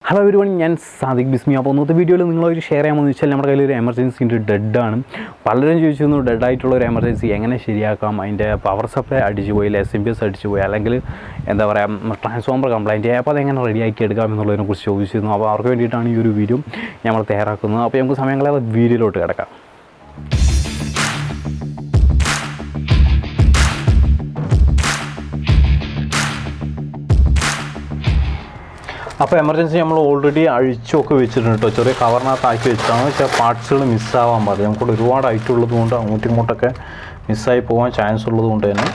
Hello everyone, ഞാൻ സാദിഖ് ബിസ്മി. അപ്പോൾ ഒന്നത്തെ വീഡിയോയിൽ നിങ്ങളൊരു ഷെയർ ചെയ്യാമെന്ന് വെച്ചാൽ നമ്മുടെ കയ്യിൽ ഒരു എമർജൻസി ഉണ്ട്, ഡെഡാണ്. പലരും ചോദിച്ചിരുന്നു ഡെഡായിട്ടുള്ള ഒരു എമർജൻസി എങ്ങനെ ശരിയാക്കാം, അതിൻ്റെ പവർ സപ്ലൈ അടിച്ചു പോയി, SMPS അടിച്ചു പോയി, അല്ലെങ്കിൽ എന്താ പറയുക ട്രാൻസ്ഫോമർ കംപ്ലൈൻറ്റ് ആയി, അപ്പോൾ അതെങ്ങനെ റെഡിയാക്കി എടുക്കാം എന്നുള്ളതിനെക്കുറിച്ച് ചോദിച്ചിരുന്നു. അപ്പോൾ അവർക്ക് വേണ്ടിയിട്ടാണ് ഈ ഒരു വീഡിയോ നമ്മൾ തയ്യാറാക്കുന്നത്. അപ്പോൾ നമുക്ക് സമയങ്ങളെ വീഡിയോയിലോട്ട് കിടക്കാം. അപ്പോൾ എമർജൻസി നമ്മൾ ഓൾറെഡി അഴിച്ചൊക്കെ വെച്ചിട്ടുണ്ട് കേട്ടോ. ചെറിയ കവറിനകത്ത് ആക്കി വെച്ചാണ്. ചില പാർട്സുകൾ മിസ്സാവാൻ പാടില്ല. നമുക്കിവിടെ ഒരുപാട് ഐറ്റുള്ളത് കൊണ്ട് അങ്ങോട്ടും ഇങ്ങോട്ടൊക്കെ മിസ്സായി പോകാൻ ചാൻസ് ഉള്ളത് കൊണ്ട് തന്നെ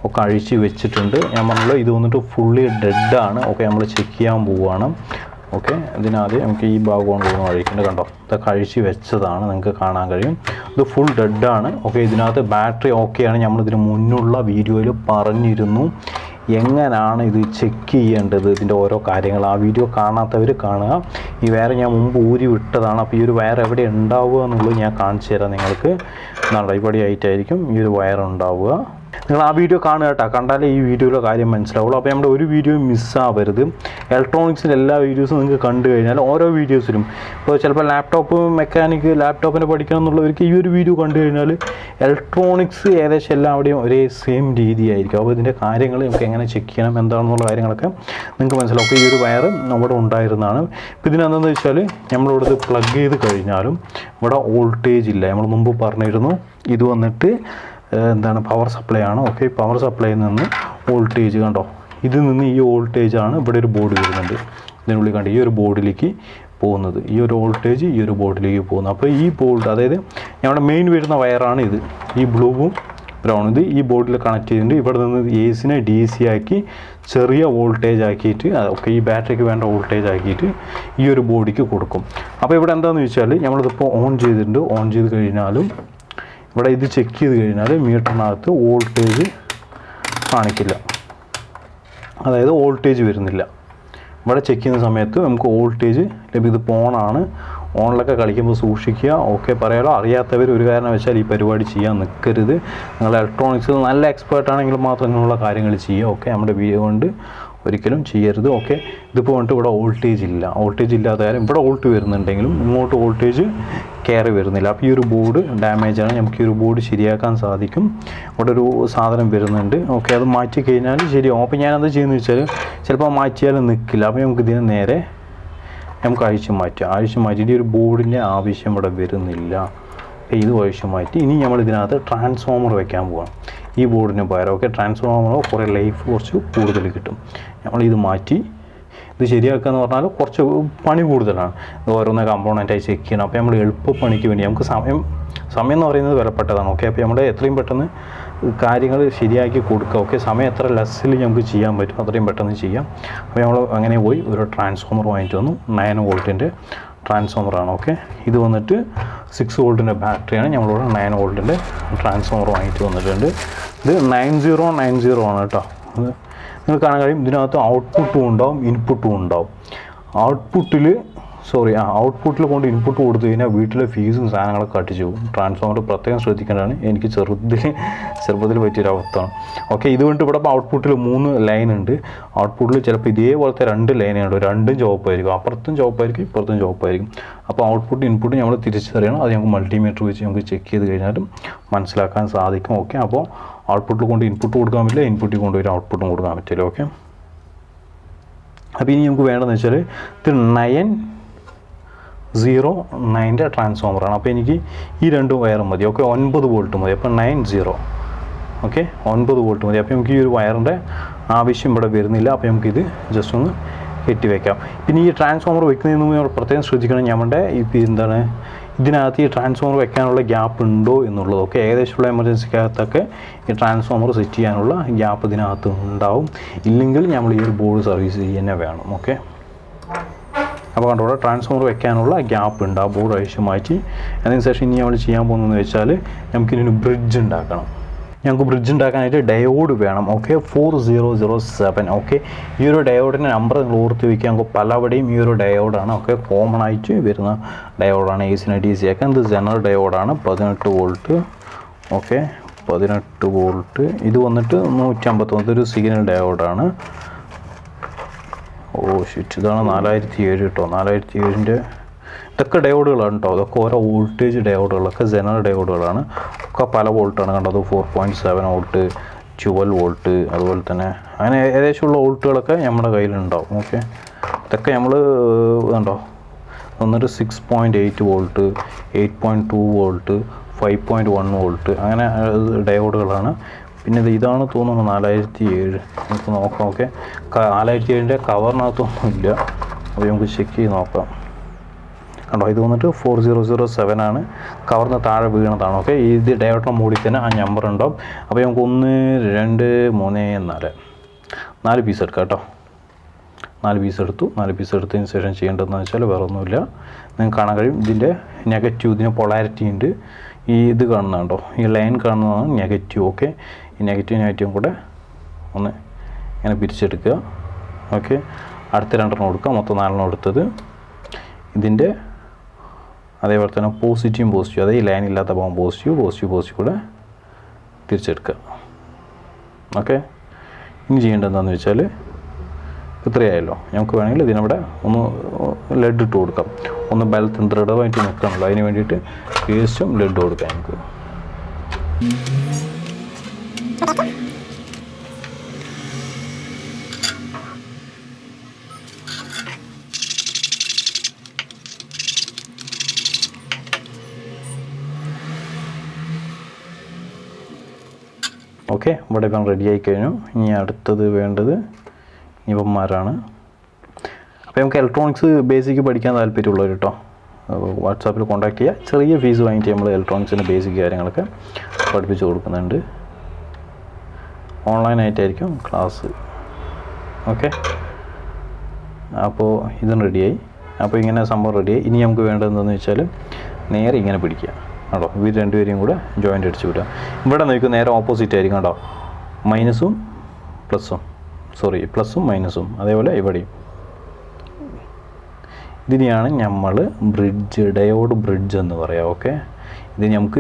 ഒക്കെ അഴിച്ച് വെച്ചിട്ടുണ്ട്. ഞാൻ പറഞ്ഞല്ലോ ഇത് വന്നിട്ട് ഫുള്ളി ഡെഡാണ്. ഓക്കെ, നമ്മൾ ചെക്ക് ചെയ്യാൻ പോവുകയാണ്. ഓക്കെ, ഇതിനാദ്യം നമുക്ക് ഈ ഭാഗമാണ് തോന്നുന്നു അഴിക്കേണ്ടത്. കണ്ടോ, ഇതൊക്കെ അഴിച്ച് വെച്ചതാണ്, നിങ്ങൾക്ക് കാണാൻ കഴിയും. ഇത് ഫുൾ ഡെഡാണ്. ഓക്കെ, ഇതിനകത്ത് ബാറ്ററി ഓക്കെയാണ്. നമ്മളിതിന് മുന്നുള്ള വീഡിയോയിൽ പറഞ്ഞിരുന്നു എങ്ങനെയാണ് ഇത് ചെക്ക് ചെയ്യേണ്ടത്, ഇതിൻ്റെ ഓരോ കാര്യങ്ങൾ. ആ വീഡിയോ കാണാത്തവർ കാണുക. ഈ വയർ ഞാൻ മുമ്പ് ഊരി വിട്ടതാണ്. അപ്പോൾ ഈ ഒരു വയർ എവിടെ ഉണ്ടാവുക എന്നുള്ളത് ഞാൻ കാണിച്ചു തരാം നിങ്ങൾക്ക്. എന്താണ് ഇവിടെ ആയിട്ടായിരിക്കും ഈ ഒരു വയർ ഉണ്ടാവുക. നിങ്ങൾ ആ വീഡിയോ കാണുക കേട്ടോ, കണ്ടാലേ ഈ വീഡിയോയിലെ കാര്യം മനസ്സിലാവുള്ളൂ. അപ്പോൾ നമ്മുടെ ഒരു വീഡിയോ മിസ്സാവരുത്. ഇലക്ട്രോണിക്സിൻ്റെ എല്ലാ വീഡിയോസും നിങ്ങൾക്ക് കണ്ടു കഴിഞ്ഞാൽ ഓരോ വീഡിയോസിലും ഇപ്പോൾ ചിലപ്പോൾ ലാപ്ടോപ്പിനെ പഠിക്കണം എന്നുള്ളവർക്ക് ഈ ഒരു വീഡിയോ കണ്ടു കഴിഞ്ഞാൽ ഇലക്ട്രോണിക്സ് ഏകദേശം എല്ലാവിടെയും ഒരേ സെയിം രീതിയായിരിക്കും. അപ്പോൾ ഇതിൻ്റെ കാര്യങ്ങൾ നമുക്ക് എങ്ങനെ ചെക്ക് ചെയ്യണം എന്താണെന്നുള്ള കാര്യങ്ങളൊക്കെ നിങ്ങൾക്ക് മനസ്സിലാവും. അപ്പോൾ ഈ ഒരു വയർ നമ്മുടെ ഉണ്ടായിരുന്നതാണ്. ഇപ്പോൾ ഇതിനെന്താണെന്ന് വെച്ചാൽ നമ്മളിവിടെ പ്ലഗ് ചെയ്ത് കഴിഞ്ഞാലും ഇവിടെ വോൾട്ടേജ് ഇല്ല. നമ്മൾ മുമ്പ് പറഞ്ഞിരുന്നു ഇത് വന്നിട്ട് എന്താണ് പവർ സപ്ലൈ ആണ്. ഓക്കെ, പവർ സപ്ലൈയിൽ നിന്ന് വോൾട്ടേജ് കണ്ടോ, ഇതിൽ നിന്ന് ഈ വോൾട്ടേജാണ് ഇവിടെ ഒരു ബോർഡ് വരുന്നുണ്ട്. ഇതിനുള്ളിൽ കണ്ട് ഈ ഒരു ബോർഡിലേക്ക് പോകുന്നത്, ഈ ഒരു വോൾട്ടേജ് ഈ ഒരു ബോർഡിലേക്ക് പോകുന്നത്. അപ്പോൾ ഈ ബോർഡ്, അതായത് ഞങ്ങളുടെ മെയിൻ വരുന്ന വയറാണ് ഇത്. ഈ ബ്ലൂവും ബ്രൗൺ ഇത് ഈ ബോർഡിൽ കണക്ട് ചെയ്തിട്ടുണ്ട്. ഇവിടെ നിന്ന് AC ആക്കി ചെറിയ വോൾട്ടേജ് ആക്കിയിട്ട്, ഒക്കെ ഈ ബാറ്ററിക്ക് വേണ്ട വോൾട്ടേജ് ആക്കിയിട്ട് ഈ ഒരു ബോഡിക്ക് കൊടുക്കും. അപ്പോൾ ഇവിടെ എന്താണെന്ന് വെച്ചാൽ നമ്മളിതിപ്പോൾ ഓൺ ചെയ്തിട്ടുണ്ട്. ഓൺ ചെയ്ത് കഴിഞ്ഞാലും ഇവിടെ ഇത് ചെക്ക് ചെയ്ത് കഴിഞ്ഞാൽ മീറ്ററിനകത്ത് വോൾട്ടേജ് കാണിക്കില്ല, അതായത് വോൾട്ടേജ് വരുന്നില്ല. ഇവിടെ ചെക്ക് ചെയ്യുന്ന സമയത്ത് നമുക്ക് വോൾട്ടേജ് ഇതിപ്പോൾ ഓണാണ്. ഓണിലൊക്കെ കളിക്കുമ്പോൾ സൂക്ഷിക്കുക. ഓക്കെ, പറയാലോ. അറിയാത്തവർ ഒരു കാരണം വെച്ചാൽ ഈ പരിപാടി ചെയ്യാൻ നിൽക്കരുത്. നിങ്ങൾ ഇലക്ട്രോണിക്സിൽ നല്ല എക്സ്പേർട്ടാണെങ്കിൽ മാത്രം ഇങ്ങനെയുള്ള കാര്യങ്ങൾ ചെയ്യുക. ഓക്കെ, നമ്മുടെ വീഡിയോ കൊണ്ട് ഒരിക്കലും ചെയ്യരുത്. ഓക്കെ, ഇതിപ്പോൾ വന്നിട്ട് ഇവിടെ വോൾട്ടേജ് ഇല്ല. വോൾട്ടേജ് ഇല്ലാത്ത കാര്യം ഇവിടെ വോൾട്ട് വരുന്നുണ്ടെങ്കിലും ഇങ്ങോട്ട് വോൾട്ടേജ് കയറി വരുന്നില്ല. അപ്പോൾ ഈ ഒരു ബോർഡ് ഡാമേജാണ്. നമുക്ക് ഈ ഒരു ബോർഡ് ശരിയാക്കാൻ സാധിക്കും. ഇവിടെ ഒരു സാധനം വരുന്നുണ്ട്. ഓക്കെ, അത് മാറ്റി കഴിഞ്ഞാൽ ശരിയാവും. അപ്പോൾ ഞാനത് ചെയ്യുന്നത് വെച്ചാൽ ചിലപ്പോൾ മാറ്റിയാലും നിൽക്കില്ല. അപ്പോൾ നമുക്ക് ഇതിനെ നേരെ നമുക്ക് അഴിച്ച് മാറ്റിയിട്ട് ഈ ഒരു ബോർഡിൻ്റെ ആവശ്യം ഇവിടെ വരുന്നില്ല. ഇത് അഴിച്ച് മാറ്റി ഇനി നമ്മൾ ഇതിനകത്ത് ട്രാൻസ്ഫോമർ വെക്കാൻ പോകണം ഈ ബോർഡിന് പകരം. ഓക്കെ, ട്രാൻസ്ഫോമർ കുറേ ലൈഫ് കുറച്ച് കൂടുതൽ കിട്ടും. നമ്മളിത് മാറ്റി ഇത് ശരിയാക്കുക എന്ന് പറഞ്ഞാൽ കുറച്ച് പണി കൂടുതലാണ്. ഓരോന്ന് കമ്പോണൻറ്റായി ചെക്ക് ചെയ്യണം. അപ്പോൾ നമ്മൾ എളുപ്പപ്പണിക്ക് വേണ്ടി നമുക്ക് സമയം എന്ന് പറയുന്നത് വിലപ്പെട്ടതാണ്. ഓക്കെ, അപ്പോൾ നമ്മൾ എത്രയും പെട്ടെന്ന് കാര്യങ്ങൾ ശരിയാക്കി കൊടുക്കുക. ഓക്കെ, സമയം എത്ര ലെസ്സിൽ നമുക്ക് ചെയ്യാൻ പറ്റും അത്രയും പെട്ടെന്ന് ചെയ്യാം. അപ്പോൾ നമ്മൾ അങ്ങനെ പോയി ഒരു ട്രാൻസ്ഫോമർ വാങ്ങിയിട്ട് വന്നു. 9 വോൾട്ടിൻ്റെ ട്രാൻസ്ഫോമറാണ്. ഓക്കെ, ഇത് വന്നിട്ട് 6 വോൾട്ടിൻ്റെ ബാറ്ററിയാണ്. നമ്മളിവിടെ 9 വോൾട്ടിൻ്റെ ട്രാൻസ്ഫോമർ വാങ്ങിയിട്ട് വന്നിട്ടുണ്ട്. ഇത് 9090 ആണ് കേട്ടോ. അത് നിങ്ങൾക്ക് കാണാൻ കഴിയും. ഇതിനകത്ത് ഔട്ട്പുട്ടും ഉണ്ടാവും ഇൻപുട്ടും ഉണ്ടാവും. ഔട്ട്പുട്ടിൽ കൊണ്ട് ഇൻപുട്ട് കൊടുത്തു കഴിഞ്ഞാൽ വീട്ടിലെ ഫീസും സാധനങ്ങളൊക്കെ അടിച്ചു പോകും. ട്രാൻസ്ഫോമർ പ്രത്യേകം ശ്രദ്ധിക്കേണ്ടതാണ്. എനിക്ക് ചെറുപ്പത്തിൽ പറ്റിയൊരവസ്ഥയാണ്. ഓക്കെ, ഇതുകൊണ്ട് ഇവിടെ ഔട്ട്പുട്ടിൽ 3 ലൈൻ ഉണ്ട്. ഔട്ട്പുട്ടിൽ ചിലപ്പോൾ ഇതേപോലത്തെ 2 ലൈനുണ്ട്. രണ്ടും ചുവപ്പായിരിക്കും, അപ്പുറത്തും ചുവപ്പായിരിക്കും ഇപ്പുറത്തും ചുവപ്പായിരിക്കും. അപ്പോൾ ഔട്ട്പുട്ട് ഇൻപുട്ട് നമ്മൾ തിരിച്ചറിയണം. അത് നമുക്ക് മൾട്ടിമീറ്റർ വെച്ച് നമുക്ക് ചെക്ക് ചെയ്ത് കഴിഞ്ഞാലും മനസ്സിലാക്കാൻ സാധിക്കും. ഓക്കെ, അപ്പോൾ ഔട്ട്പുട്ടിൽ കൊണ്ട് ഇൻപുട്ട് കൊടുക്കാൻ പറ്റില്ല, ഇൻപുട്ടിൽ കൊണ്ടുപോയി ഔട്ട്പുട്ടും കൊടുക്കാൻ പറ്റില്ല. ഓക്കെ, അപ്പോൾ ഇനി നമുക്ക് വേണ്ടതെന്ന് വെച്ചാൽ ഇത് 909 ട്രാൻസ്ഫോമറാണ്. അപ്പോൾ എനിക്ക് ഈ 2 വയറും മതി. ഓക്കെ, 9 വോൾട്ട് മതി. അപ്പോൾ 90, ഓക്കെ 9 വോൾട്ട് മതി. അപ്പോൾ നമുക്ക് ഈ ഒരു വയറിൻ്റെ ആവശ്യം ഇവിടെ വരുന്നില്ല. അപ്പോൾ നമുക്കിത് ജസ്റ്റ് ഒന്ന് കെട്ടിവെക്കാം. പിന്നെ ഈ ട്രാൻസ്ഫോമർ വെക്കുന്നതിന് മുമ്പ് നമ്മൾ പ്രത്യേകം ശ്രദ്ധിക്കണം. നമ്മുടെ ഇതിനകത്ത് ഈ ട്രാൻസ്ഫോമർ വെക്കാനുള്ള ഗ്യാപ്പ് ഉണ്ടോ എന്നുള്ളത്. ഓക്കെ, ഏകദേശമുള്ള എമർജൻസിക്കകത്തൊക്കെ ഈ ട്രാൻസ്ഫോമർ സെറ്റ് ചെയ്യാനുള്ള ഗ്യാപ്പ് ഇതിനകത്ത് ഉണ്ടാവും. ഇല്ലെങ്കിൽ നമ്മൾ ഈ ഒരു ബോർഡ് സർവീസ് ചെയ്യുന്നേ വേണം. ഓക്കെ, അപ്പോൾ കണ്ടോടെ ട്രാൻസ്ഫോമർ വെക്കാനുള്ള ഗ്യാപ്പ് ഉണ്ട്. ആ ബോർഡ് അഴിച്ച് മാറ്റി അതിന് ശേഷം ഇനി നമ്മൾ ചെയ്യാൻ പോകുന്നതെന്ന് വെച്ചാൽ നമുക്കിതിനൊരു ബ്രിഡ്ജ് ഉണ്ടാക്കണം. ഞങ്ങൾക്ക് ബ്രിഡ്ജ് ഉണ്ടാക്കാനായിട്ട് ഡയോഡ് വേണം. ഓക്കെ, 4007. ഓക്കെ, ഈ ഒരു ഡയോഡിൻ്റെ നമ്പർ നിങ്ങൾ ഓർത്ത് വയ്ക്കുക. നമുക്ക് പലവിടെയും ഈ ഒരു ഡയോഡാണ്. ഓക്കെ, കോമൺ ആയിട്ട് വരുന്ന ഡയോഡാണ്. AC DC ഒക്കെ ഇത് ജനറൽ ഡയോഡാണ്. 18 വോൾട്ട്. Okay, 18 volt. ഇത് വന്നിട്ട് 151 ഒരു സിഗ്നൽ ഡയോഡാണ്. ഓ ഷിറ്റ്, ഇതാണ് 4007 കേട്ടോ. 4007-ൻ്റെ ഇതൊക്കെ ഡയോഡുകളാണ് കേട്ടോ. അതൊക്കെ ഓരോ വോൾട്ടേജ് ഡയോഡുകളൊക്കെ ജനറൽ ഡയോഡുകളാണ്. ഒക്കെ പല വോൾട്ടാണ് കണ്ടത്. 4.7 വോൾട്ട്, 12 വോൾട്ട്, അതുപോലെ തന്നെ അങ്ങനെ ഏകദേശമുള്ള വോൾട്ടുകളൊക്കെ നമ്മുടെ കയ്യിലുണ്ടാവും. ഓക്കെ, ഇതൊക്കെ നമ്മൾ കണ്ടോ എന്നിട്ട് 6.8 വോൾട്ട്, 8.2 വോൾട്ട്, 5.1 വോൾട്ട് അങ്ങനെ ഡയോഡുകളാണ്. പിന്നെ ഇതാണ് തോന്നുന്നു 4007. നമുക്ക് നോക്കാം. ഓക്കെ, 4007-ൻ്റെ കവറിനകത്തൊന്നുമില്ല. അപ്പോൾ നമുക്ക് ചെക്ക് ചെയ്ത് നോക്കാം. കണ്ടോ, ഇത് വന്നിട്ട് 4007 ആണ്. കവറിന് താഴെ വീണതാണ്. ഓക്കെ, ഇത് ഡയോഡിൻ്റെ മോഡിൽ തന്നെ ആ നമ്പർ ഉണ്ടാവും. അപ്പോൾ നമുക്ക് 1 2 3 4 പീസ് എടുക്കാം കേട്ടോ. 4 പീസ് എടുത്തു. 4 പീസ് എടുത്തതിന് ശേഷം ചെയ്യേണ്ടതെന്ന് വെച്ചാൽ വേറെ ഒന്നുമില്ല. നിങ്ങൾക്ക് കാണാൻ കഴിയും ഇതിൻ്റെ നെഗറ്റീവ്, ഇതിന് പൊളാരിറ്റി ഉണ്ട്. ഈ ഇത് കാണുന്നുണ്ടോ, ഈ ലൈൻ കാണുന്നതാണ് നെഗറ്റീവ്. ഓക്കെ, ഈ നെഗറ്റീവും കൂടെ ഒന്ന് ഇങ്ങനെ പിരിച്ചെടുക്കുക. ഓക്കെ, അടുത്ത 2 കൊടുക്കുക. മൊത്തം 4 എടുത്തത്. ഇതിൻ്റെ അതേപോലെ തന്നെ പോസിറ്റീവ്, അതായത് ഈ ലൈൻ ഇല്ലാത്ത ഭാഗം പോസിറ്റീവ് കൂടെ തിരിച്ചെടുക്കുക. ഓക്കെ, ഇനി ചെയ്യേണ്ടത് എന്താണെന്ന് വെച്ചാൽ ഇത്രയായല്ലോ. നമുക്ക് വേണമെങ്കിൽ ഇതിനവിടെ ഒന്ന് ലെഡ് ഇട്ട് കൊടുക്കാം. ഒന്ന് ബലത്തിന് ദൃഢമായിട്ട് നിൽക്കണമല്ലോ, അതിന് വേണ്ടിയിട്ട് പേസ്റ്റും ലെഡ് കൊടുക്കാം നമുക്ക്. ഓക്കെ, ഇവിടെ ഇപ്പം റെഡി ആയി കഴിഞ്ഞു. ഇനി അടുത്തത് വേണ്ടത് ഇവന്മാരാണ്. അപ്പോൾ നമുക്ക് ഇലക്ട്രോണിക്സ് ബേസിക് പഠിക്കാൻ താല്പര്യമുള്ളവർ കേട്ടോ വാട്സാപ്പിൽ കോൺടാക്ട് ചെയ്യുക. ചെറിയ ഫീസ് വാങ്ങിയിട്ട് നമ്മൾ ഇലക്ട്രോണിക്സിൻ്റെ ബേസിക് കാര്യങ്ങളൊക്കെ പഠിപ്പിച്ച് കൊടുക്കുന്നുണ്ട്. ഓൺലൈനായിട്ടായിരിക്കും ക്ലാസ്. ഓക്കെ, അപ്പോൾ ഇതും റെഡിയായി. അപ്പോൾ ഇങ്ങനെ സംഭവം റെഡിയായി. ഇനി നമുക്ക് വേണ്ടത് എന്താണെന്ന് വെച്ചാൽ നേരെ ഇങ്ങനെ പിടിക്കുക. കേട്ടോ, ഇവർ രണ്ടുപേരെയും കൂടെ ജോയിൻ്റ് അടിച്ച് വിടുക. ഇവിടെ നോക്കും നേരെ ഓപ്പോസിറ്റ് ആയിരിക്കും കേട്ടോ. മൈനസും പ്ലസും മൈനസും അതേപോലെ ഇവിടെയും. ഇതിനെയാണ് നമ്മൾ ഡയോഡ് ബ്രിഡ്ജ് എന്ന് പറയാം. ഓക്കെ,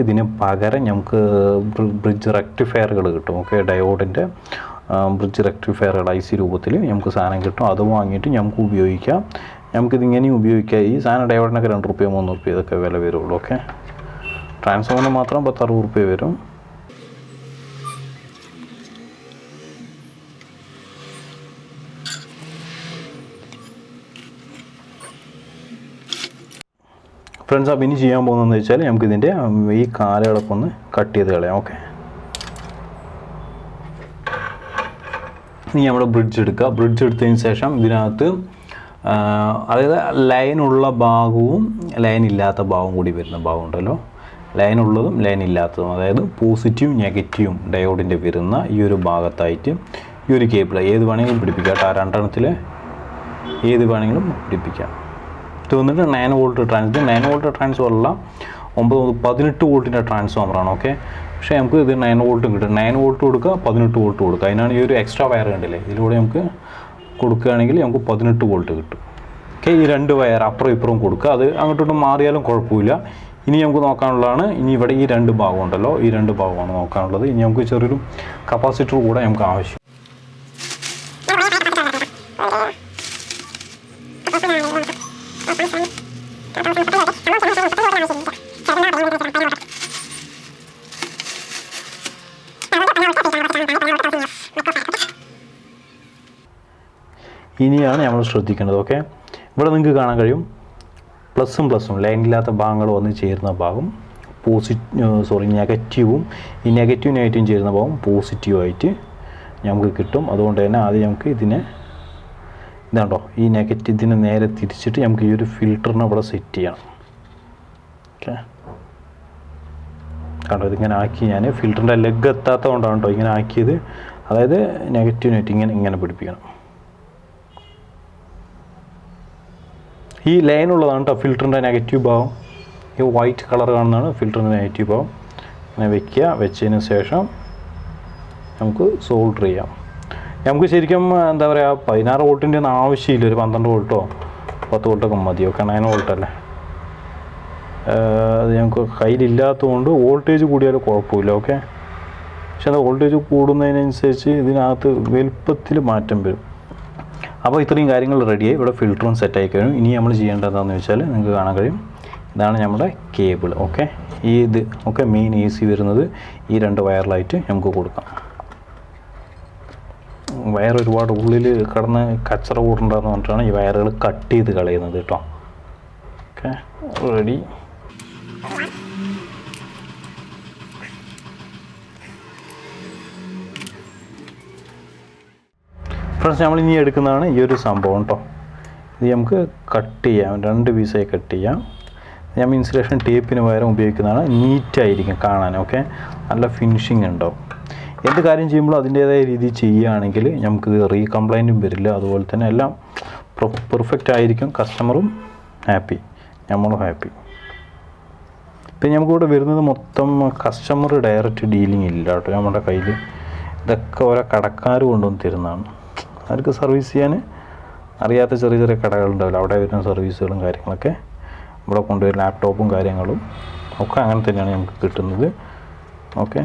ഇതിന് പകരം നമുക്ക് ബ്രിഡ്ജ് റെക്ടിഫയറുകൾ കിട്ടും. ഓക്കെ, ഡയോഡിൻ്റെ ബ്രിഡ്ജ് റെക്ടിഫയറുകൾ IC രൂപത്തിൽ നമുക്ക് സാധനം കിട്ടും. അത് വാങ്ങിയിട്ട് നമുക്ക് ഉപയോഗിക്കാം. നമുക്കിതിങ്ങനെയും ഉപയോഗിക്കാം. ഈ സാധനം ഡയോഡിനൊക്കെ 2 രൂപയോ 3 രൂപയോ ഇതൊക്കെ വില വരുള്ളൂ. ഓക്കെ, ട്രാൻസ്ഫോമറിന് മാത്രം 10-60 രൂപ വരും. ഫ്രണ്ട്സ്, അപ്പോൾ ഇനി ചെയ്യാൻ പോകുന്നതെന്ന് വെച്ചാൽ നമുക്കിതിൻ്റെ ഈ കാലുകളൊക്കെ ഒന്ന് കട്ട് ചെയ്ത് കളയാം. ഓക്കെ, ഇനി നമ്മൾ ബ്രിഡ്ജ് എടുക്കുക. ബ്രിഡ്ജ് എടുത്തതിന് ശേഷം ഇതിനകത്ത് അതായത് ലൈനുള്ള ഭാഗവും ലൈൻ ഇല്ലാത്ത ഭാഗവും കൂടി വരുന്ന ഭാഗം ഉണ്ടല്ലോ. ലൈൻ ഉള്ളതും ലൈൻ ഇല്ലാത്തതും, അതായത് പോസിറ്റീവും നെഗറ്റീവും ഡയോഡിൻ്റെ വരുന്ന ഈ ഒരു ഭാഗത്തായിട്ട് ഈ ഒരു കേബിൾ ഏത് വേണമെങ്കിലും പിടിപ്പിക്കാം കേട്ടോ. 2 എണ്ണത്തിൽ ഏത് വേണമെങ്കിലും പിടിപ്പിക്കാം. ഇത് വന്നിട്ട് 9 വോൾട്ട് 9 വോൾട്ട് ട്രാൻസ്ഫോമറല്ല, 18 വോൾട്ടിൻ്റെ ട്രാൻസ്ഫോമറാണ്. ഓക്കെ, പക്ഷേ നമുക്ക് ഇത് 9 വോൾട്ടും കിട്ടും. 9 വോൾട്ട് കൊടുക്കുക, 18 വോൾട്ട് കൊടുക്കുക. അതിനാണ് ഈ ഒരു എക്സ്ട്രാ വയർ കണ്ടില്ലേ, ഇതിലൂടെ നമുക്ക് കൊടുക്കുകയാണെങ്കിൽ നമുക്ക് 18 വോൾട്ട് കിട്ടും. ഓക്കെ, ഈ 2 വയർ അപ്പുറം ഇപ്പുറം കൊടുക്കുക. അത് അങ്ങോട്ടും മാറിയാലും കുഴപ്പമില്ല. ഇനി നമുക്ക് നോക്കാനുള്ളതാണ്, ഇനി ഇവിടെ ഈ 2 ഭാഗം ഉണ്ടല്ലോ, ഈ 2 ഭാഗമാണ് നോക്കാനുള്ളത്. ഇനി നമുക്ക് ചെറിയൊരു കപ്പാസിറ്റർ കൂടെ നമുക്ക് ആവശ്യം. ഇനിയാണ് നമ്മൾ ശ്രദ്ധിക്കേണ്ടത്. ഓക്കെ, ഇവിടെ നിങ്ങൾക്ക് കാണാൻ കഴിയും പ്ലസും ലൈനില്ലാത്ത ഭാഗങ്ങൾ വന്ന് ചേരുന്ന ഭാഗം നെഗറ്റീവും, ഈ നെഗറ്റീവും ചേരുന്ന ഭാഗം പോസിറ്റീവായിട്ട് നമുക്ക് കിട്ടും. അതുകൊണ്ട് തന്നെ ആദ്യം നമുക്ക് ഇതാണ്ടോ ഈ നെഗറ്റീവിനെ നേരെ തിരിച്ചിട്ട് നമുക്ക് ഈ ഒരു ഫിൽറ്ററിനെ ഇവിടെ സെറ്റ് ചെയ്യണം. ഓക്കെ, കണ്ടോ, ഇതിങ്ങനെ ആക്കി ഞാൻ ഫിൽറ്ററിൻ്റെ ലെഗ് എത്താത്തത് കൊണ്ടാണ് കേട്ടോ ഇങ്ങനെ ആക്കിയത്. അതായത് നെഗറ്റീവിനായിട്ട് ഇങ്ങനെ പിടിപ്പിക്കണം. ഈ ലൈനുള്ളതാണ് കേട്ടോ ഫിൽറ്ററിൻ്റെ നെഗറ്റീവ് ഭാഗം. ഈ വൈറ്റ് കളർ കാണുന്നതാണ് ഫിൽറ്ററിൻ്റെ നെഗറ്റീവ് ഭാഗം. അങ്ങനെ വെച്ചതിന് ശേഷം നമുക്ക് സോൾഡർ ചെയ്യാം. നമുക്ക് ശരിക്കും എന്താ പറയുക 16 വോൾട്ടിൻ്റെ ഒന്നും ആവശ്യമില്ല. ഒരു 12 വോൾട്ടോ 10 വോൾട്ടൊക്കെ മതി. ഓക്കെ, 9 വോൾട്ടല്ലേ. അത് ഞങ്ങൾക്ക് കയ്യിലില്ലാത്തതുകൊണ്ട് വോൾട്ടേജ് കൂടിയാലും കുഴപ്പമില്ല. ഓക്കെ, പക്ഷെ അത് വോൾട്ടേജ് കൂടുന്നതിനനുസരിച്ച് ഇതിനകത്ത് വലുപ്പത്തിൽ മാറ്റം വരും. അപ്പോൾ ഇത്രയും കാര്യങ്ങൾ റെഡിയായി. ഇവിടെ ഫിൽറ്ററും സെറ്റായി കഴിഞ്ഞു. ഇനി നമ്മൾ ചെയ്യേണ്ടത് എന്താണെന്ന് വെച്ചാൽ നിങ്ങൾക്ക് കാണാൻ കഴിയും, ഇതാണ് നമ്മുടെ കേബിൾ. ഓക്കെ, ഈ ഇത് ഓക്കെ മെയിൻ AC വരുന്നത് ഈ 2 വയറിലായിട്ട് നമുക്ക് കൊടുക്കാം. വയർ ഒരുപാട് ഉള്ളിൽ കിടന്ന് കച്ചറ കൂട്ടുണ്ടെന്ന് പറഞ്ഞിട്ടാണ് ഈ വയറുകൾ കട്ട് ചെയ്ത് കളയുന്നത് കേട്ടോ. Okay, ready. ഫ്രണ്ട്സ്, നമ്മൾ ഇനി എടുക്കുന്നതാണ് ഈ ഒരു സംഭവം കേട്ടോ. ഇത് നമുക്ക് കട്ട് ചെയ്യാം, 2 പീസായി കട്ട് ചെയ്യാം. ഞാൻ ഇൻസുലേഷൻ ടേപ്പിന് പകരം ഉപയോഗിക്കുന്നതാണ്. നീറ്റായിരിക്കും കാണാൻ. ഓക്കെ, നല്ല ഫിനിഷിങ് ഉണ്ടാവും. എന്ത് കാര്യം ചെയ്യുമ്പോഴും അതിൻ്റേതായ രീതിയിൽ ചെയ്യുകയാണെങ്കിൽ നമുക്ക് റീകംപ്ലൈൻറ്റും വരില്ല. അതുപോലെ തന്നെ എല്ലാം പെർഫെക്റ്റ് ആയിരിക്കും. കസ്റ്റമറും ഹാപ്പി, നമ്മളും ഹാപ്പി. ഇപ്പം നമുക്കിവിടെ വരുന്നത് മൊത്തം കസ്റ്റമർ ഡയറക്റ്റ് ഡീലിംഗ് ഇല്ല കേട്ടോ നമ്മുടെ കയ്യിൽ. ഇതൊക്കെ ഓരോ കടക്കാർ കൊണ്ടുവന്ന് തരുന്നതാണ്. അവർക്ക് സർവീസ് ചെയ്യാൻ അറിയാത്ത ചെറിയ ചെറിയ കടകളുണ്ടാവില്ല, അവിടെ വരുന്ന സർവീസുകളും കാര്യങ്ങളൊക്കെ ഇവിടെ കൊണ്ടുവരുന്ന ലാപ്ടോപ്പും കാര്യങ്ങളും ഒക്കെ അങ്ങനെ തന്നെയാണ് നമുക്ക് കിട്ടുന്നത്. ഓക്കെ,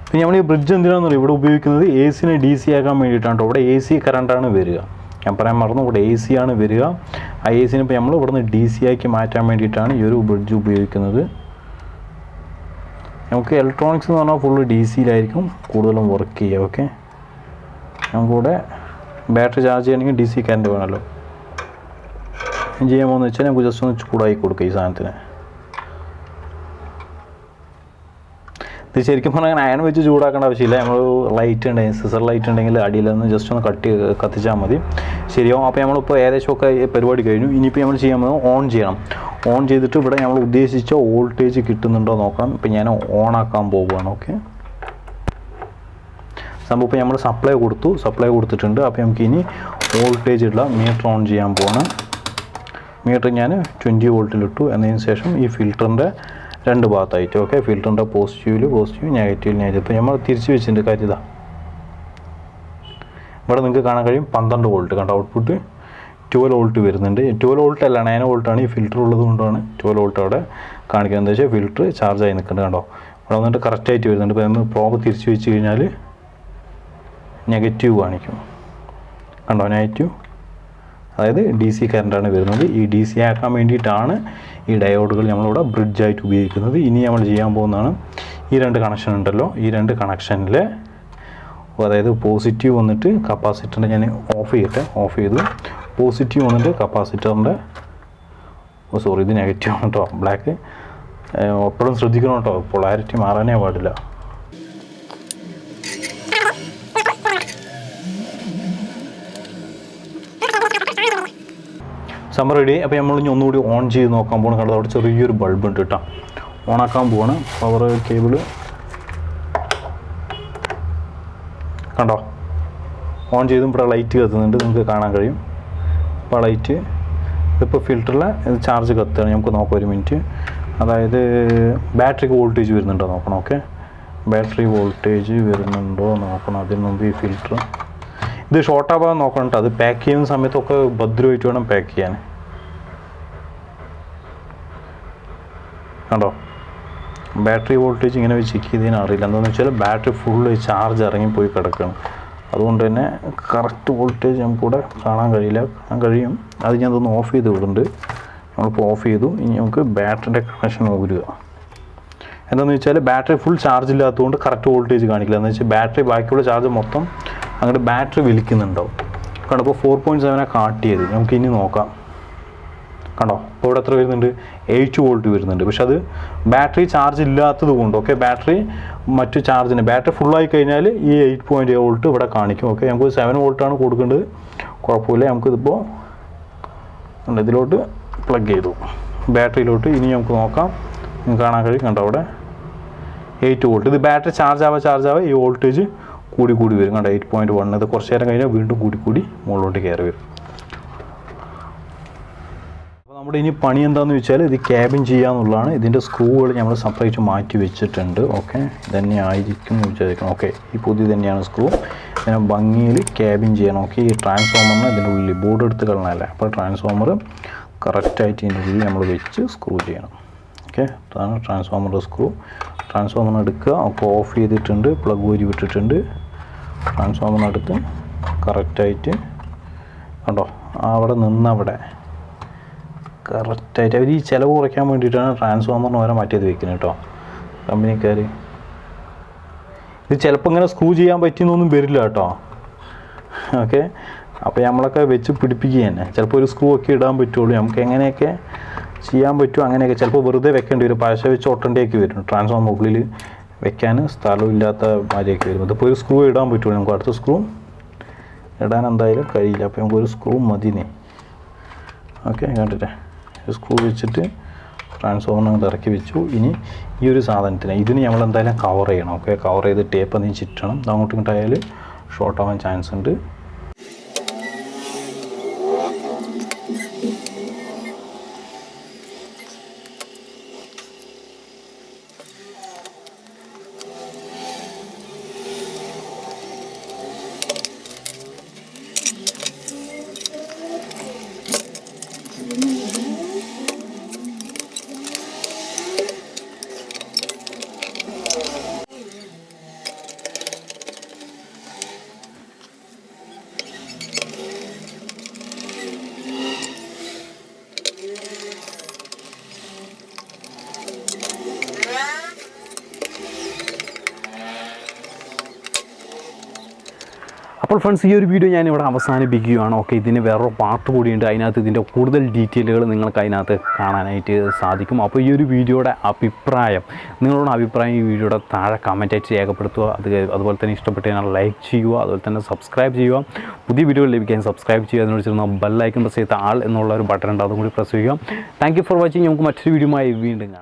പിന്നെ നമ്മൾ ഈ ബ്രിഡ്ജ് എന്തിനാണെന്ന് പറയുക, ഇവിടെ ഉപയോഗിക്കുന്നത് AC-നെ DC ആക്കാൻ വേണ്ടിയിട്ടാണ്. ഇവിടെ AC കറണ്ടാണ് വരിക. ഞാൻ പറയാൻ മറന്നു, ഇവിടെ AC ആണ് വരിക. ആ AC-നെ ഇപ്പോൾ നമ്മൾ ഇവിടുന്ന് DC ആക്കി മാറ്റാൻ വേണ്ടിയിട്ടാണ് ഈ ഒരു ബ്രിഡ്ജ് ഉപയോഗിക്കുന്നത്. നമുക്ക് ഇലക്ട്രോണിക്സ് എന്ന് പറഞ്ഞാൽ ഫുള്ള് DC-യിലായിരിക്കും കൂടുതലും വർക്ക് ചെയ്യുക. ഓക്കെ, നമുക്കിവിടെ ബാറ്ററി ചാർജ് ചെയ്യണമെങ്കിൽ DC കറണ്ട് വേണമല്ലോ. ചെയ്യാൻ പോകുന്നത് വെച്ചാൽ നമുക്ക് ജസ്റ്റ് ഒന്ന് ചൂടായി കൊടുക്കുക ഈ സാധനത്തിന്. ഇത് ശരിക്കും പറഞ്ഞാൽ അയൺ വെച്ച് ചൂടാക്കേണ്ട ആവശ്യമില്ല. നമ്മൾ ലൈറ്റ് ഉണ്ടെങ്കിൽ സിസർ ലൈറ്റ് ഉണ്ടെങ്കിൽ അടിയിലൊന്ന് ജസ്റ്റ് ഒന്ന് കത്തിച്ചാൽ മതി, ശരിയാവും. അപ്പോൾ നമ്മളിപ്പോൾ ഏകദേശമൊക്കെ പരിപാടി കഴിഞ്ഞു. ഇനിയിപ്പോൾ നമ്മൾ ചെയ്യാൻ പോകുന്നത് ഓൺ ചെയ്യണം. ഓൺ ചെയ്തിട്ട് ഇവിടെ നമ്മൾ ഉദ്ദേശിച്ച വോൾട്ടേജ് കിട്ടുന്നുണ്ടോ നോക്കണം. ഇപ്പം ഞാൻ ഓൺ ആക്കാൻ പോവുകയാണ്. ഓക്കെ, സംഭവം ഇപ്പോൾ നമ്മൾ സപ്ലൈ കൊടുത്തിട്ടുണ്ട്. അപ്പോൾ നമുക്ക് ഇനി വോൾട്ടേജ് ഉള്ള മീറ്റർ ഓൺ ചെയ്യാൻ പോകണം. മീറ്റർ ഞാൻ 20 വോൾട്ടിലിട്ടു. എന്നതിന് ശേഷം ഈ ഫിൽറ്ററിൻ്റെ 2 ഭാഗത്തായിട്ട് ഓക്കെ, ഫിൽറ്ററിൻ്റെ പോസിറ്റീവ് നെഗറ്റീവ്. ഇപ്പോൾ നമ്മൾ തിരിച്ച് വെച്ചിട്ടുണ്ട് കാര്യം. ഇതാ ഇവിടെ നിങ്ങൾക്ക് കാണാൻ കഴിയും 12 വോൾട്ട് കണ്ട ഔട്ട്പുട്ട് 12 വോൾട്ട് വരുന്നുണ്ട്. 12 വോൾട്ട് അല്ല 9 വോൾട്ടാണ്. ഈ ഫിൽറ്റർ ഉള്ളത് കൊണ്ടാണ് 12 വോൾട്ട് അവിടെ കാണിക്കുന്നത്. എന്താ വെച്ചാൽ ഫിൽറ്റർ ചാർജായി നിൽക്കുന്നുണ്ട് കണ്ടോ. അവിടെ വന്നിട്ട് കറക്റ്റായിട്ട് വരുന്നുണ്ട്. ഇപ്പോൾ നമ്മൾ പ്രോബ് തിരിച്ച് വെച്ച് കഴിഞ്ഞാൽ നെഗറ്റീവ് കാണിക്കും കണ്ടോ, നെഗറ്റീവ്. അതായത് DC കറണ്ടാണ് വരുന്നത്. ഈ DC ആക്കാൻ വേണ്ടിയിട്ടാണ് ഈ ഡയോഡുകൾ നമ്മളിവിടെ ബ്രിഡ്ജായിട്ട് ഉപയോഗിക്കുന്നത്. ഇനി നമ്മൾ ചെയ്യാൻ പോകുന്നതാണ് ഈ 2 കണക്ഷൻ ഉണ്ടല്ലോ, ഈ 2 കണക്ഷനിൽ അതായത് പോസിറ്റീവ് വന്നിട്ട് കപ്പാസിറ്ററിൻ്റെ ഞാൻ ഓഫ് ചെയ്തു. പോസിറ്റീവ് വന്നിട്ട് കപ്പാസിറ്ററിൻ്റെ സോറി ഇത് നെഗറ്റീവ് ആണ് കേട്ടോ, ബ്ലാക്ക്. എപ്പോഴും ശ്രദ്ധിക്കണം കേട്ടോ, പൊളാരിറ്റി മാറാനേ പാടില്ല. Summer ready. അപ്പോൾ നമ്മൾ ഇനി ഒന്നുകൂടി ഓൺ ചെയ്ത് നോക്കാൻ പോകണം. കണ്ടത് അവിടെ ചെറിയൊരു ബൾബ് ഉണ്ട് കേട്ടോ. ഓണാക്കാൻ പോവാണ്. പവർ കേബിള് കണ്ടോ, ഓൺ ചെയ്തും ഇവിടെ ലൈറ്റ് കത്തുന്നുണ്ട്, നിങ്ങൾക്ക് കാണാൻ കഴിയും. ഇപ്പോൾ ലൈറ്റ് ഇപ്പോൾ ഫിൽറ്ററിലെ ചാർജ് കത്തുകയാണ്. നമുക്ക് നോക്കാം 1 മിനിറ്റ്. അതായത് ബാറ്ററിക്ക് വോൾട്ടേജ് വരുന്നുണ്ടോ നോക്കണം. ഓക്കെ, ബാറ്ററി വോൾട്ടേജ് വരുന്നുണ്ടോ നോക്കണം. അതിന് മുമ്പ് ഈ ഫിൽറ്റർ ഇത് ഷോർട്ടാവാൻ നോക്കണം കേട്ടോ. അത് പാക്ക് ചെയ്യുന്ന സമയത്തൊക്കെ ഭദ്രമായിട്ട് വേണം പാക്ക് ചെയ്യാൻ. കണ്ടോ, ബാറ്ററി വോൾട്ടേജ് ഇങ്ങനെ വെച്ച് ചെക്ക് ചെയ്തതിന് അറിയില്ല. എന്താണെന്ന് വെച്ചാൽ ബാറ്ററി ഫുള്ള് ചാർജ് ഇറങ്ങിപ്പോയി കിടക്കുകയാണ്. അതുകൊണ്ട് തന്നെ കറക്റ്റ് വോൾട്ടേജ് നമുക്കിവിടെ കാണാൻ കഴിയും. അത് ഞാൻ അതൊന്ന് ഓഫ് ചെയ്ത് വിടുന്നുണ്ട്. നമ്മളിപ്പോൾ ഓഫ് ചെയ്തു. ഇനി നമുക്ക് ബാറ്ററിൻ്റെ കണക്ഷൻ ഊരുക. എന്താണെന്ന് വെച്ചാൽ ബാറ്ററി ഫുൾ ചാർജ് ഇല്ലാത്തതുകൊണ്ട് കറക്റ്റ് വോൾട്ടേജ് കാണിക്കില്ല. എന്ന് വെച്ചാൽ ബാറ്ററി ബാക്കിയുള്ള ചാർജ് മൊത്തം അങ്ങോട്ട് ബാറ്ററി വലിക്കുന്നുണ്ടാവും. കണ്ടോ, ഇപ്പോൾ 4.7 കാട്ടിയത്. നമുക്ക് ഇനി നോക്കാം. കണ്ടോ, ഇപ്പോൾ ഇവിടെ എത്ര വരുന്നുണ്ട്, 8 വോൾട്ട് വരുന്നുണ്ട്. പക്ഷെ അത് ബാറ്ററി ചാർജ് ഇല്ലാത്തത് കൊണ്ട് ഓക്കെ, ബാറ്ററി മറ്റു ചാർജിന് ബാറ്ററി ഫുള്ളായി കഴിഞ്ഞാൽ ഈ 8.7 വോൾട്ട് ഇവിടെ കാണിക്കും. ഓക്കെ, നമുക്ക് 7 വോൾട്ടാണ് കൊടുക്കേണ്ടത്, കുഴപ്പമില്ല. നമുക്കിതിപ്പോൾ ഇതിലോട്ട് പ്ലഗ് ചെയ്തു ബാറ്ററിയിലോട്ട്. ഇനി നമുക്ക് നോക്കാം, നിങ്ങൾക്ക് കാണാൻ കഴിയും. കണ്ടോ, അവിടെ 8 വോൾട്ട്. ഇത് ബാറ്ററി ചാർജ് ആവുക ഈ വോൾട്ടേജ് കൂടി വരും. കണ്ടോ, 8.1. ഇത് കുറച്ച് നേരം കഴിഞ്ഞാൽ വീണ്ടും കൂടി മുകളിലോട്ട് കയറി വരും. അപ്പോൾ നമ്മുടെ ഇനി പണി എന്താണെന്ന് വെച്ചാൽ ഇത് ക്യാബിൻ ചെയ്യാന്നുള്ളതാണ്. ഇതിൻ്റെ സ്ക്രൂകൾ നമ്മൾ സെപ്പറേറ്റ് മാറ്റി വെച്ചിട്ടുണ്ട്. ഓക്കെ, ഇതന്നെ ആയിരിക്കും എന്ന് വിചാരിക്കണം. ഓക്കെ, ഈ പുതിയ തന്നെയാണ് സ്ക്രൂ. പിന്നെ ഭംഗിയിൽ ക്യാബിൻ ചെയ്യണം. ഓക്കെ, ഈ ട്രാൻസ്ഫോമറിന് ഇതിൻ്റെ ഉള്ളിൽ ബോർഡ് എടുത്ത് കളഞ്ഞല്ലേ. അപ്പോൾ ട്രാൻസ്ഫോമർ കറക്റ്റായിട്ട് ഇതിൻ്റെ ഉള്ളിൽ നമ്മൾ വെച്ച് സ്ക്രൂ ചെയ്യണം. ഓക്കെ, അതാണ് ട്രാൻസ്ഫോമറിൻ്റെ സ്ക്രൂ. ട്രാൻസ്ഫോമർ എടുക്കുക, അപ്പോൾ ഓഫ് ചെയ്തിട്ടുണ്ട്, പ്ലഗ് ഊരി വിട്ടിട്ടുണ്ട്. ട്രാൻസ്ഫോമറിനടുത്ത് കറക്റ്റായിട്ട് കണ്ടോ, അവിടെ നിന്നവിടെ കറക്റ്റായിട്ട് അവർ ഈ ചിലവ് കുറയ്ക്കാൻ വേണ്ടിയിട്ടാണ് ട്രാൻസ്ഫോമറിന് വരെ മാറ്റിയത് വെക്കുന്നത് കേട്ടോ കമ്പനിക്കാർ. ഇത് ചിലപ്പോൾ ഇങ്ങനെ സ്ക്രൂ ചെയ്യാൻ പറ്റിയെന്നൊന്നും വരില്ല കേട്ടോ. ഓക്കെ, അപ്പോൾ നമ്മളൊക്കെ വെച്ച് പിടിപ്പിക്കുക തന്നെ. ചിലപ്പോൾ ഒരു സ്ക്രൂ ഒക്കെ ഇടാൻ പറ്റുള്ളൂ. നമുക്ക് എങ്ങനെയൊക്കെ ചെയ്യാൻ പറ്റുമോ അങ്ങനെയൊക്കെ. ചിലപ്പോൾ വെറുതെ വെക്കേണ്ടി വരും, പഴശ വെച്ച് ഒട്ടേണ്ടിയൊക്കെ വരും. ട്രാൻസ്ഫോമർ ഉള്ളിൽ വെക്കാൻ സ്ഥലമില്ലാത്ത മാതിരിയൊക്കെ വരും. ഇതിപ്പോൾ ഒരു സ്ക്രൂ ഇടാൻ പറ്റുള്ളൂ, നമുക്ക് അടുത്ത സ്ക്രൂ ഇടാൻ എന്തായാലും കഴിയില്ല. അപ്പോൾ നമുക്കൊരു സ്ക്രൂ മതിനെ. ഓക്കെ, കണ്ടിട്ടേ സ്ക്രൂ വെച്ചിട്ട് ട്രാൻസ്ഫോമറിനകത്ത് ഇറക്കി വെച്ചു. ഇനി ഈ ഒരു സാധനത്തിന് ഇതിന് നമ്മൾ എന്തായാലും കവർ ചെയ്യണം. ഓക്കെ, കവർ ചെയ്ത് ടേപ്പ് എന്തെങ്കിലും ചുറ്റണം. അങ്ങോട്ടും ഇങ്ങോട്ടായാൽ ഷോർട്ട് ആവാൻ ചാൻസ് ഉണ്ട്. അപ്പോൾ ഫ്രണ്ട്സ്, ഈ ഒരു വീഡിയോ ഞാനിവിടെ അവസാനിപ്പിക്കുകയാണ്. ഓക്കെ, ഇതിന് വേറൊരു പാർട്ട് കൂടിയുണ്ട്. അതിനകത്ത് ഇതിൻ്റെ കൂടുതൽ ഡീറ്റെയിലുകൾ നിങ്ങൾക്ക് അതിനകത്ത് കാണാനായിട്ട് സാധിക്കും. അപ്പോൾ ഈ ഒരു വീഡിയോയുടെ അഭിപ്രായം, നിങ്ങളുടെ അഭിപ്രായം ഈ വീഡിയോയുടെ താഴെ കമൻറ്റായിട്ട് രേഖപ്പെടുത്തുക. അതുപോലെ തന്നെ ഇഷ്ടപ്പെട്ട് കഴിഞ്ഞാൽ ലൈക്ക് ചെയ്യുക, അതുപോലെ തന്നെ സബ്സ്ക്രൈബ് ചെയ്യുക. പുതിയ വീഡിയോകൾ ലഭിക്കാൻ സബ്സ്ക്രൈബ് ചെയ്യുക. അതിനോട് ചേർന്ന് ബെല്ലൈക്കൺ പ്രസ് ചെയ്ത ആൾ എന്നുള്ള ഒരു ബട്ടൺ ഉണ്ട്, അതും കൂടി പ്രസ് ചെയ്യുക. Thank you for watching. നമുക്ക് മറ്റൊരു വീഡിയോയുമായി വീണ്ടും കാണാം.